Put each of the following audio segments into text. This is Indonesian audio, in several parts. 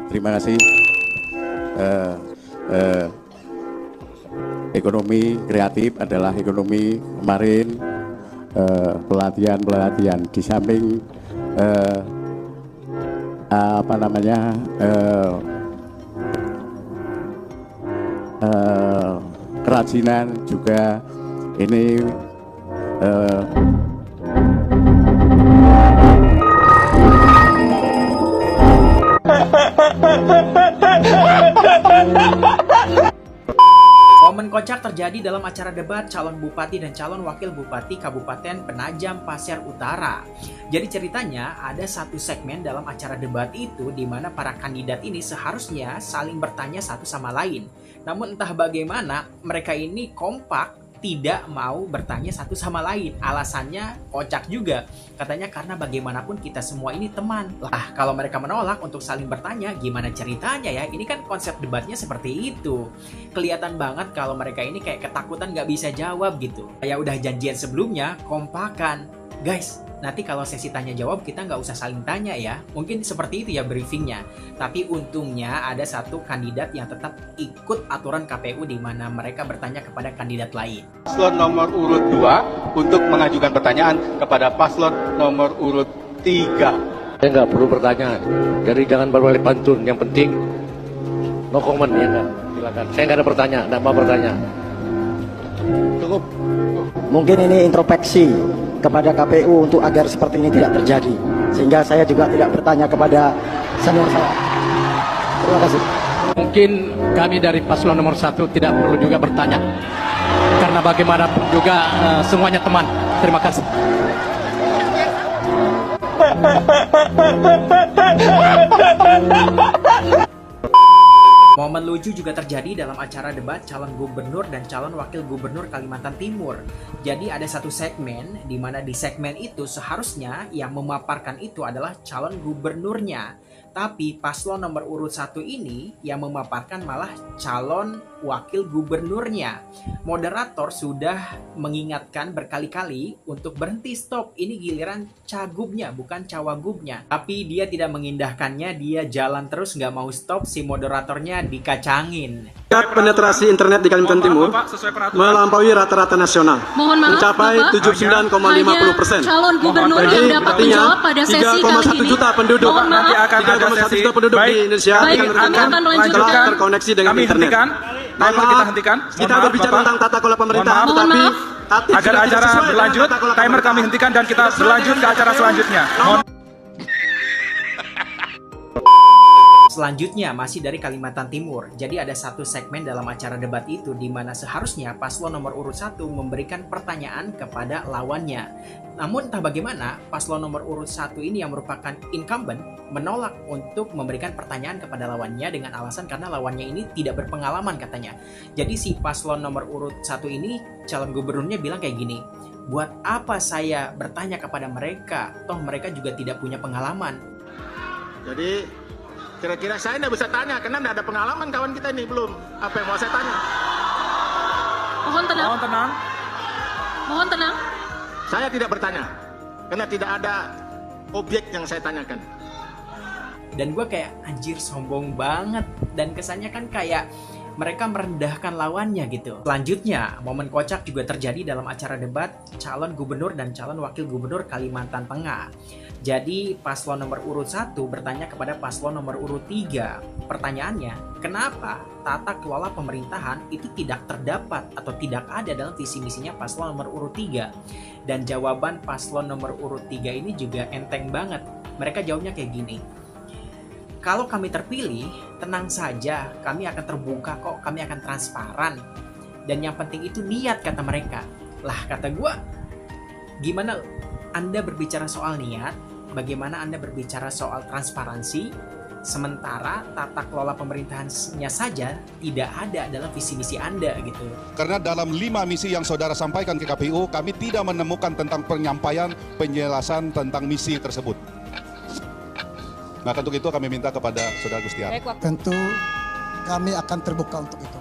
Terima kasih. Ekonomi kreatif adalah ekonomi kemarin pelatihan di samping kerajinan juga ini Momen kocak terjadi dalam acara debat calon bupati dan calon wakil bupati Kabupaten Penajam Pasir Utara. Jadi ceritanya ada satu segmen dalam acara debat itu di mana para kandidat ini seharusnya saling bertanya satu sama lain. Namun entah bagaimana mereka ini kompak tidak mau bertanya satu sama lain. Alasannya kocak juga. Katanya karena bagaimanapun kita semua ini teman. Lah kalau mereka menolak untuk saling bertanya, gimana ceritanya ya? Ini kan konsep debatnya seperti itu. Kelihatan banget kalau mereka ini kayak ketakutan gak bisa jawab gitu. Ya udah janjian sebelumnya, kompakan. Guys, nanti kalau sesi tanya jawab kita nggak usah saling tanya ya. Mungkin seperti itu ya briefingnya. Tapi untungnya ada satu kandidat yang tetap ikut aturan KPU di mana mereka bertanya kepada kandidat lain. Paslon nomor urut 2 untuk mengajukan pertanyaan kepada paslon nomor urut 3. Saya nggak perlu bertanya, jadi jangan berbalik pantun. Yang penting no comment ya nggak. Silakan. Saya nggak ada pertanyaan, nggak mau bertanya. Cukup. Mungkin ini introspeksi kepada KPU untuk agar seperti ini tidak terjadi, sehingga saya juga tidak bertanya kepada senior saya. Terima kasih. Mungkin kami dari paslon nomor 1 tidak perlu juga bertanya, karena bagaimanapun juga semuanya teman. Terima kasih. Momen lucu juga terjadi dalam acara debat calon gubernur dan calon wakil gubernur Kalimantan Timur. Jadi ada satu segmen di mana di segmen itu seharusnya yang memaparkan itu adalah calon gubernurnya. Tapi paslon nomor urut 1 ini yang memaparkan malah calon wakil gubernurnya. Moderator sudah mengingatkan berkali-kali untuk berhenti, stop. Ini giliran cagubnya bukan cawagubnya. Tapi dia tidak mengindahkannya, dia jalan terus nggak mau stop, si moderatornya dikacangin. Penetrasi internet di Kalimantan Timur melampaui rata-rata nasional, mencapai 79,50%. Calon gubernur yang dapat menjawab pada sesi kali ini. 3,1 juta penduduk, Nanti akan ada sesi baik, di Indonesia akan melanjutkan. terkoneksi dengan Kami internet. hentikan. Timer kita hentikan. Kita berbicara tentang tata kelola pemerintahan, Mohon tetapi agar acara berlanjut, timer kami hentikan dan kita berlanjut ke acara selanjutnya. Selanjutnya masih dari Kalimantan Timur. Jadi ada satu segmen dalam acara debat itu di mana seharusnya paslon nomor urut 1 memberikan pertanyaan kepada lawannya. Namun entah bagaimana paslon nomor urut 1 ini yang merupakan incumbent menolak untuk memberikan pertanyaan kepada lawannya dengan alasan karena lawannya ini tidak berpengalaman katanya. Jadi si paslon nomor urut 1 ini calon gubernurnya bilang kayak gini, buat apa saya bertanya kepada mereka, toh mereka juga tidak punya pengalaman. Jadi kira-kira saya tidak bisa tanya karena tidak ada pengalaman kawan kita ini belum. Apa yang mau saya tanya? Mohon tenang. Mohon tenang. Mohon tenang. Saya tidak bertanya karena tidak ada objek yang saya tanyakan. Dan gue kayak anjir sombong banget. Dan kesannya kan kayak mereka merendahkan lawannya gitu. Selanjutnya, momen kocak juga terjadi dalam acara debat calon gubernur dan calon wakil gubernur Kalimantan Tengah. Jadi paslon nomor urut 1 bertanya kepada paslon nomor urut 3. Pertanyaannya, kenapa tata kelola pemerintahan itu tidak terdapat atau tidak ada dalam visi misinya paslon nomor urut 3? Dan jawaban paslon nomor urut 3 ini juga enteng banget. Mereka jawabnya kayak gini, kalau kami terpilih, tenang saja, kami akan terbuka kok, kami akan transparan. Dan yang penting itu niat, kata mereka. Lah kata gue, gimana Anda berbicara soal niat, bagaimana Anda berbicara soal transparansi, sementara tata kelola pemerintahannya saja tidak ada dalam visi misi Anda gitu. Karena dalam 5 misi yang saudara sampaikan ke KPU, kami tidak menemukan tentang penyampaian, penjelasan tentang misi tersebut. Nah, untuk itu kami minta kepada Saudara Gustiar. Tentu kami akan terbuka untuk itu.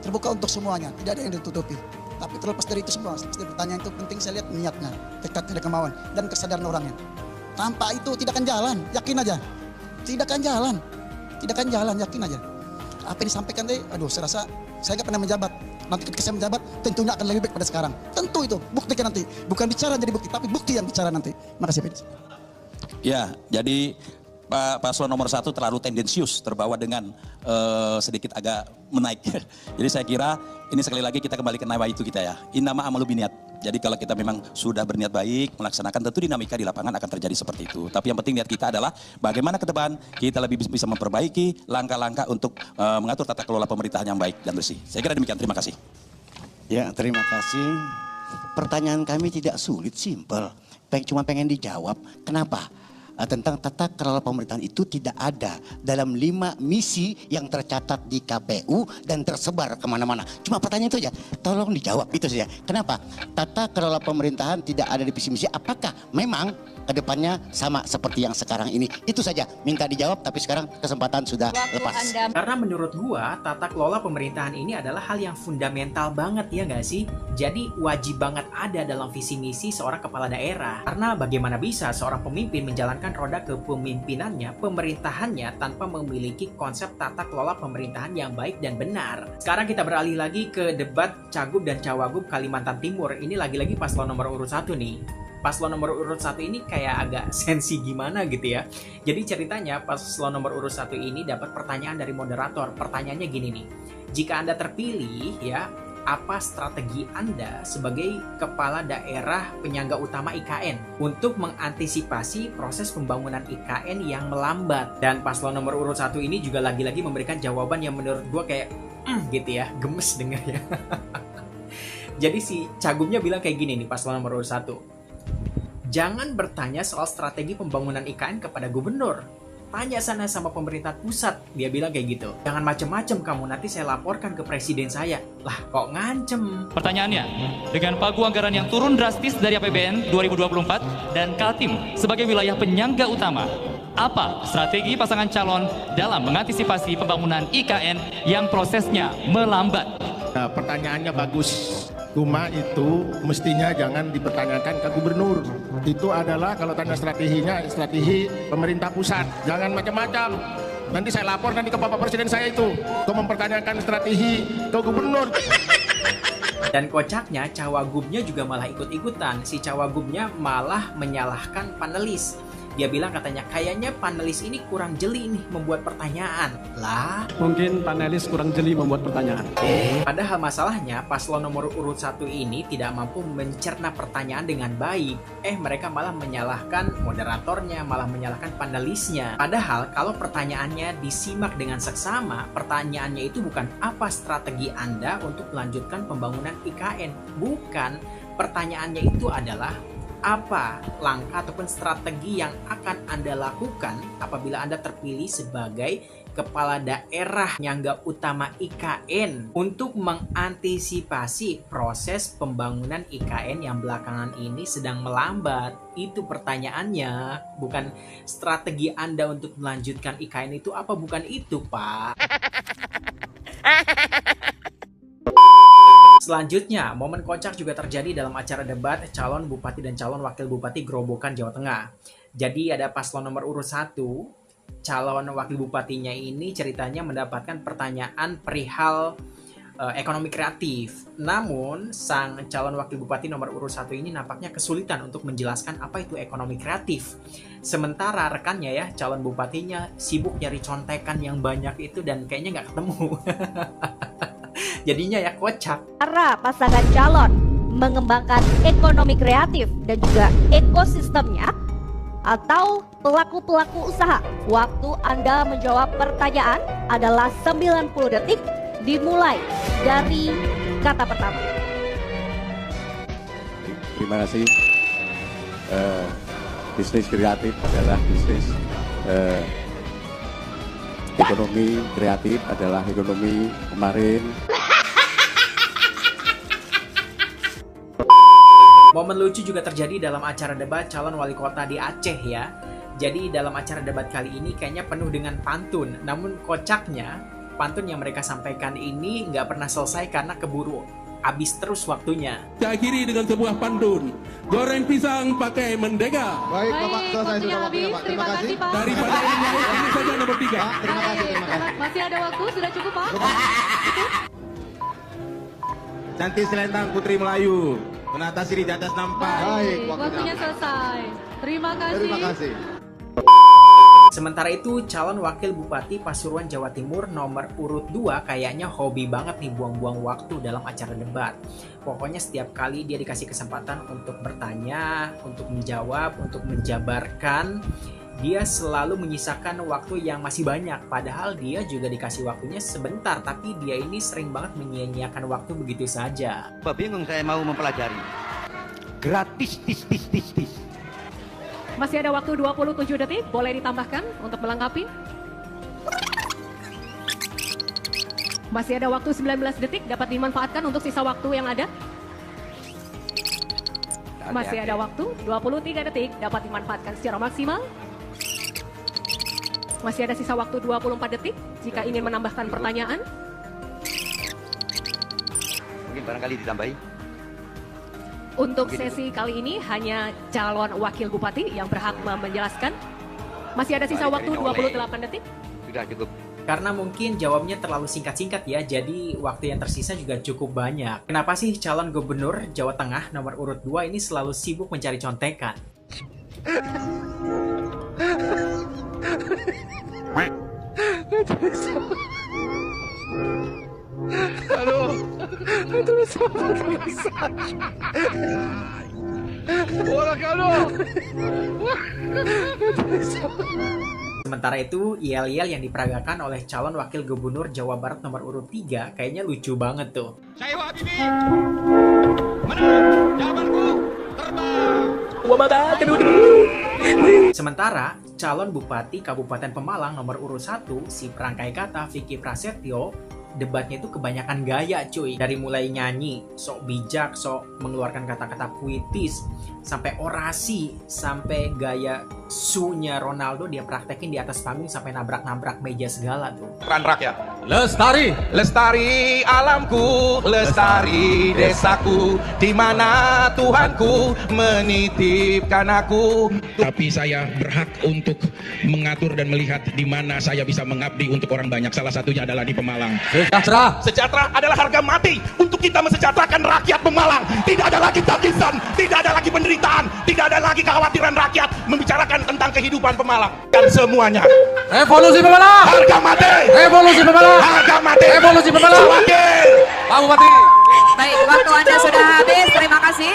Terbuka untuk semuanya, tidak ada yang ditutupi. Tapi terlepas dari itu semua, seperti pertanyaan itu penting saya lihat niatnya, tekad dan kemauan, dan kesadaran orangnya. Tanpa itu tidak akan jalan, yakin aja. Tidak akan jalan. tidak akan jalan, yakin aja. Apa yang disampaikan tadi, aduh saya rasa saya nggak pernah menjabat. Nanti ketika saya menjabat tentunya akan lebih baik pada sekarang. Tentu itu, buktikan nanti. Bukan bicara jadi bukti, tapi bukti yang bicara nanti. Makasih Pak. Ya, jadi Pak Paslon nomor 1 terlalu tendensius, terbawa dengan sedikit agak menaik. Jadi saya kira ini sekali lagi kita kembali ke nama itu kita ya. Innama amalu biniat. Jadi kalau kita memang sudah berniat baik, melaksanakan, tentu dinamika di lapangan akan terjadi seperti itu. Tapi yang penting niat kita adalah bagaimana ke depan kita lebih bisa memperbaiki langkah-langkah untuk mengatur tata kelola pemerintahan yang baik dan bersih. Saya kira demikian, terima kasih. Ya, terima kasih. Pertanyaan kami tidak sulit, simpel. Cuma pengen dijawab, kenapa? Tentang tata kelola pemerintahan itu tidak ada dalam 5 misi yang tercatat di KPU dan tersebar kemana-mana. Cuma pertanyaan itu aja, tolong dijawab itu saja. Kenapa? Tata kelola pemerintahan tidak ada di visi misi, apakah memang kedepannya sama seperti yang sekarang ini? Itu saja, minta dijawab, tapi sekarang kesempatan sudah lepas. Karena menurut gua, tata kelola pemerintahan ini adalah hal yang fundamental banget ya nggak sih? Jadi wajib banget ada dalam visi misi seorang kepala daerah. Karena bagaimana bisa seorang pemimpin menjalankan roda kepemimpinannya, pemerintahannya tanpa memiliki konsep tata kelola pemerintahan yang baik dan benar. Sekarang kita beralih lagi ke debat Cagup dan Cawagup Kalimantan Timur. Ini lagi-lagi paslon nomor urut 1 nih. Paslon nomor urut 1 ini kayak agak sensi gimana gitu ya. Jadi ceritanya paslon nomor urut 1 ini dapat pertanyaan dari moderator. Pertanyaannya gini nih. Jika Anda terpilih ya, apa strategi Anda sebagai kepala daerah penyangga utama IKN untuk mengantisipasi proses pembangunan IKN yang melambat? Dan paslon nomor urut 1 ini juga lagi-lagi memberikan jawaban yang menurut gua kayak gitu ya, gemes dengarnya. Jadi si Cagupnya bilang kayak gini nih, paslon nomor urut 1. Jangan bertanya soal strategi pembangunan IKN kepada gubernur. Tanya sana sama pemerintah pusat, dia bilang kayak gitu. Jangan macem-macem kamu, nanti saya laporkan ke presiden saya. Lah kok ngancem? Pertanyaannya, dengan pagu anggaran yang turun drastis dari APBN 2024 dan Kaltim sebagai wilayah penyangga utama, apa strategi pasangan calon dalam mengantisipasi pembangunan IKN yang prosesnya melambat? Nah, pertanyaannya bagus. Cuma itu mestinya jangan dipertanyakan ke gubernur. Itu adalah kalau tanya strateginya, strategi pemerintah pusat. Jangan macam-macam. Nanti saya lapor nanti ke Bapak Presiden saya itu. Kau mempertanyakan strategi ke gubernur. Dan kocaknya Cawagupnya juga malah ikut-ikutan. Si Cawagupnya malah menyalahkan panelis. Dia bilang katanya, kayaknya panelis ini kurang jeli nih membuat pertanyaan. Lah, mungkin panelis kurang jeli membuat pertanyaan. Padahal masalahnya paslon nomor urut 1 ini tidak mampu mencerna pertanyaan dengan baik. Mereka malah menyalahkan moderatornya, malah menyalahkan panelisnya. Padahal kalau pertanyaannya disimak dengan seksama, pertanyaannya itu bukan apa strategi Anda untuk melanjutkan pembangunan IKN. Bukan, pertanyaannya itu adalah apa langkah ataupun strategi yang akan Anda lakukan apabila Anda terpilih sebagai kepala daerah penyangga utama IKN untuk mengantisipasi proses pembangunan IKN yang belakangan ini sedang melambat. Itu pertanyaannya, bukan strategi Anda untuk melanjutkan IKN itu apa, bukan itu, Pak. Selanjutnya, momen kocak juga terjadi dalam acara debat calon bupati dan calon wakil bupati Grobogan, Jawa Tengah. Jadi ada paslon nomor urut 1, calon wakil bupatinya ini ceritanya mendapatkan pertanyaan perihal ekonomi kreatif. Namun, sang calon wakil bupati nomor urut 1 ini nampaknya kesulitan untuk menjelaskan apa itu ekonomi kreatif. Sementara rekannya ya, calon bupatinya sibuk nyari contekan yang banyak itu dan kayaknya nggak ketemu. Jadinya ya kocak. Para pasangan calon mengembangkan ekonomi kreatif dan juga ekosistemnya atau pelaku-pelaku usaha. Waktu Anda menjawab pertanyaan adalah 90 detik dimulai dari kata pertama. Terima kasih. Bisnis kreatif adalah bisnis ekonomi kreatif adalah ekonomi kemarin. Momen lucu juga terjadi dalam acara debat calon wali kota di Aceh ya. Jadi dalam acara debat kali ini kayaknya penuh dengan pantun. Namun kocaknya, pantun yang mereka sampaikan ini nggak pernah selesai karena keburu habis terus waktunya. Saya akhiri dengan sebuah pantun. Goreng pisang pakai mentega. Baik, Bapak, selesai sudah waktunya, Pak. Terima kasih. Daripada ini saja nomor 3. Terima kasih. Masih ada waktu, sudah cukup Pak? Cantik selendang Putri Melayu. Menata Siri di atas nampak. Baik, waktunya selesai. Terima kasih. Terima kasih. Sementara itu, calon wakil Bupati Pasuruan Jawa Timur nomor urut 2 kayaknya hobi banget nih buang-buang waktu dalam acara debat. Pokoknya setiap kali dia dikasih kesempatan untuk bertanya, untuk menjawab, untuk menjabarkan, dia selalu menyisakan waktu yang masih banyak. Padahal dia juga dikasih waktunya sebentar, tapi dia ini sering banget menyia-nyiakan waktu begitu saja. Bingung saya mau mempelajari. Gratis, tis. Masih ada waktu 27 detik, boleh ditambahkan untuk melengkapi. Masih ada waktu 19 detik, dapat dimanfaatkan untuk sisa waktu yang ada. Masih ada waktu 23 detik, dapat dimanfaatkan secara maksimal. Masih ada sisa waktu 24 detik, jika ingin menambahkan pertanyaan. Mungkin barangkali ditambahi. Untuk sesi kali ini hanya calon wakil bupati yang berhak menjelaskan. Masih ada sisa waktu 28 detik. Sudah cukup. Karena mungkin jawabnya terlalu singkat-singkat ya, jadi waktu yang tersisa juga cukup banyak. Kenapa sih calon gubernur Jawa Tengah nomor urut 2 ini selalu sibuk mencari contekan? Sementara itu, yel-yel yang diperagakan oleh calon wakil gubernur Jawa Barat nomor urut 3 kayaknya lucu banget tuh. Saya Habibie. Menang, jawabanku terbang. Sementara, calon bupati Kabupaten Pemalang nomor urut 1, si perangkai kata Vicky Prasetyo, debatnya itu kebanyakan gaya cuy. Dari mulai nyanyi, sok bijak, sok mengeluarkan kata-kata puitis, sampai orasi, sampai gaya sunya Ronaldo dia praktekin di atas panggung sampai nabrak-nabrak meja segala tuh. Peran rakyat. Lestari alamku, lestari desaku, di mana Tuhanku menitipkan aku. Tapi saya berhak untuk mengatur dan melihat di mana saya bisa mengabdi untuk orang banyak. Salah satunya adalah di Pemalang. Sejahtera adalah harga mati untuk kita mesejahterakan rakyat Pemalang. Tidak ada lagi tangisan, tidak ada lagi penderitaan, tidak ada lagi kekhawatiran rakyat membicarakan tentang kehidupan Pemalang. Dan semuanya. Revolusi Pemalang. Harga mati. Revolusi Pemalang. Harga mati. Revolusi Pemalang. Wakil. Pak Bupati. Baik, waktu Anda sudah habis. Terima kasih.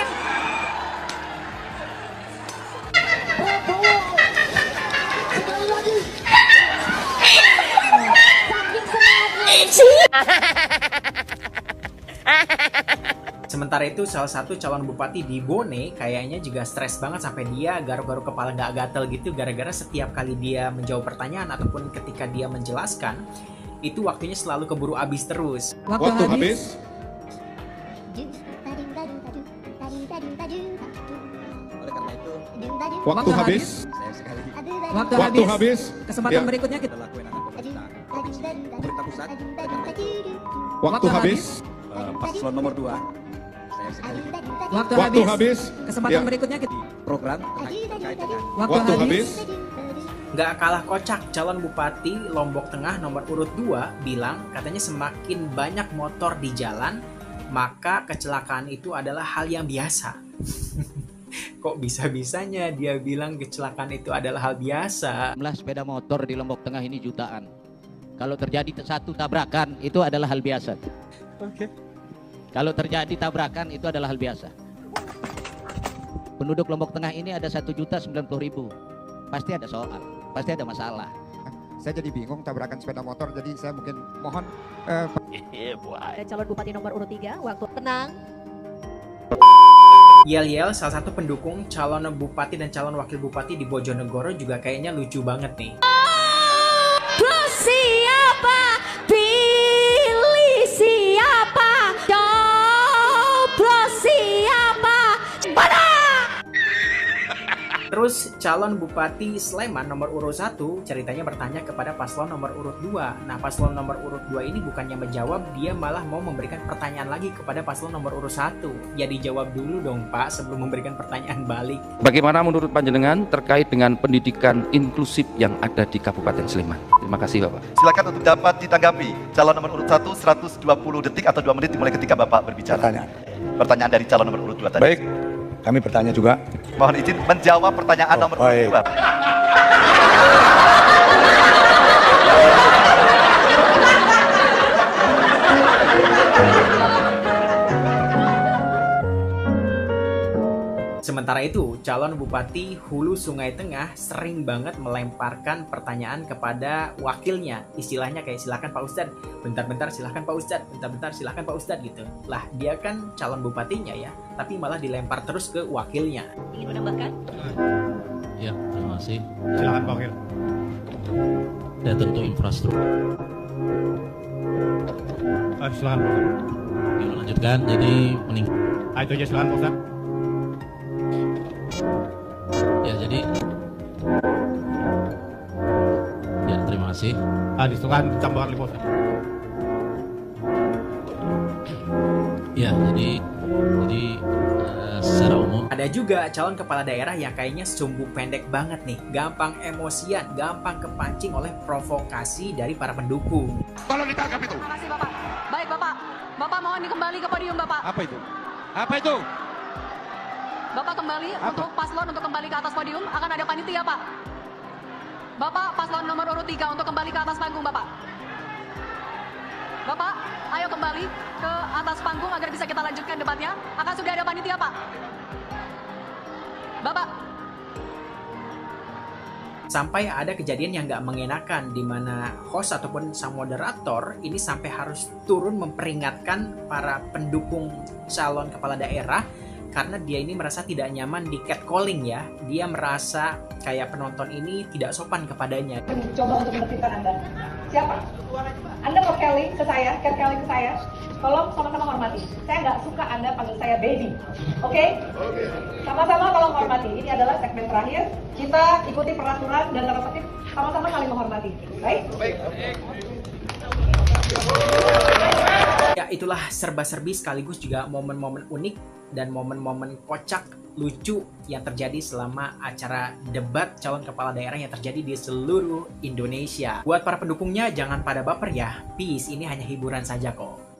Sementara itu, salah satu calon bupati di Bone kayaknya juga stres banget sampai dia garuk-garuk kepala nggak gatel gitu gara-gara setiap kali dia menjawab pertanyaan ataupun ketika dia menjelaskan itu waktunya selalu keburu habis terus. Waktu habis. Waktu habis. Waktu habis. Kesempatan Ya. berikutnya kita Waktu habis. Paslon nomor 2. Waktu habis. Kesempatan Ya. berikutnya kita Program terkait dengan Waktu habis. Nggak kalah kocak, calon bupati Lombok Tengah nomor urut 2 bilang katanya semakin banyak motor di jalan, maka kecelakaan itu adalah hal yang biasa. Kok bisa-bisanya dia bilang kecelakaan itu adalah hal biasa? Jumlah sepeda motor di Lombok Tengah ini jutaan. Kalau terjadi satu tabrakan itu adalah hal biasa. Oke. Kalau terjadi tabrakan itu adalah hal biasa. Penduduk Lombok Tengah ini ada 1.090.000. Pasti ada soal, pasti ada masalah. Saya jadi bingung tabrakan sepeda motor, jadi saya mungkin mohon Calon bupati nomor urut 3, waktu tenang. Yel-yel, salah satu pendukung calon bupati dan calon wakil bupati di Bojonegoro juga kayaknya lucu banget nih. Siapa? Pilih siapa? Coblos siapa? Mana? Terus calon Bupati Sleman nomor urut 1 ceritanya bertanya kepada paslon nomor urut 2. Nah, paslon nomor urut 2 ini bukannya menjawab, dia malah mau memberikan pertanyaan lagi kepada paslon nomor urut 1. Ya dijawab dulu dong Pak sebelum memberikan pertanyaan balik. Bagaimana menurut panjenengan terkait dengan pendidikan inklusif yang ada di Kabupaten Sleman? Terima kasih Bapak. Silakan untuk dapat ditanggapi. Calon nomor urut 1 120 detik atau 2 menit dimulai ketika Bapak berbicara. Pertanyaan dari calon nomor urut 2 tadi. Baik, kami bertanya juga. Mohon izin menjawab pertanyaan nomor urut 2. Sementara itu, calon Bupati Hulu Sungai Tengah sering banget melemparkan pertanyaan kepada wakilnya. Istilahnya kayak silakan Pak Ustadz, bentar-bentar silakan Pak Ustadz, bentar-bentar silakan Pak Ustadz gitu. Lah dia kan calon bupatinya ya, tapi malah dilempar terus ke wakilnya. Ingin menambahkan? Ya, terima kasih. Silakan Pak Wakil. Ya tentu infrastruktur. Silakan Pak Wakil. Oke, lanjutkan. Jadi Itu aja silakan Pak Ustadz. Ya jadi ya terima kasih. Disilakan tambahkan lagi Pak Ustadz. Ya jadi secara umum ada juga calon kepala daerah yang kayaknya sumbu pendek banget nih, gampang emosian, gampang kepancing oleh provokasi dari para pendukung. Tolong ditangkap itu. Terima kasih Bapak. Baik Bapak. Bapak mohon kembali ke podium Bapak. Apa itu? Apa itu? Bapak kembali untuk paslon untuk kembali ke atas podium, akan ada panitia Pak. Bapak paslon nomor urut 3 untuk kembali ke atas panggung Bapak. Bapak, ayo kembali ke atas panggung agar bisa kita lanjutkan debatnya. Akan sudah ada panitia Pak. Bapak. Sampai ada kejadian yang nggak mengenakan di mana host ataupun sang moderator ini sampai harus turun memperingatkan para pendukung calon kepala daerah karena dia ini merasa tidak nyaman di catcalling ya. Dia merasa kayak penonton ini tidak sopan kepadanya. Coba untuk menertibkan Anda. Siapa? Anda mau catcalling ke saya, catcalling ke saya. Tolong sama-sama hormati. Saya nggak suka Anda panggil saya baby. Oke? Sama-sama tolong hormati. Ini adalah segmen terakhir. Kita ikuti peraturan dan tata tertib sama-sama saling menghormati. Baik? Ya itulah serba-serbi sekaligus juga momen-momen unik dan momen-momen kocak lucu yang terjadi selama acara debat calon kepala daerah yang terjadi di seluruh Indonesia. Buat para pendukungnya jangan pada baper ya. Peace, ini hanya hiburan saja kok.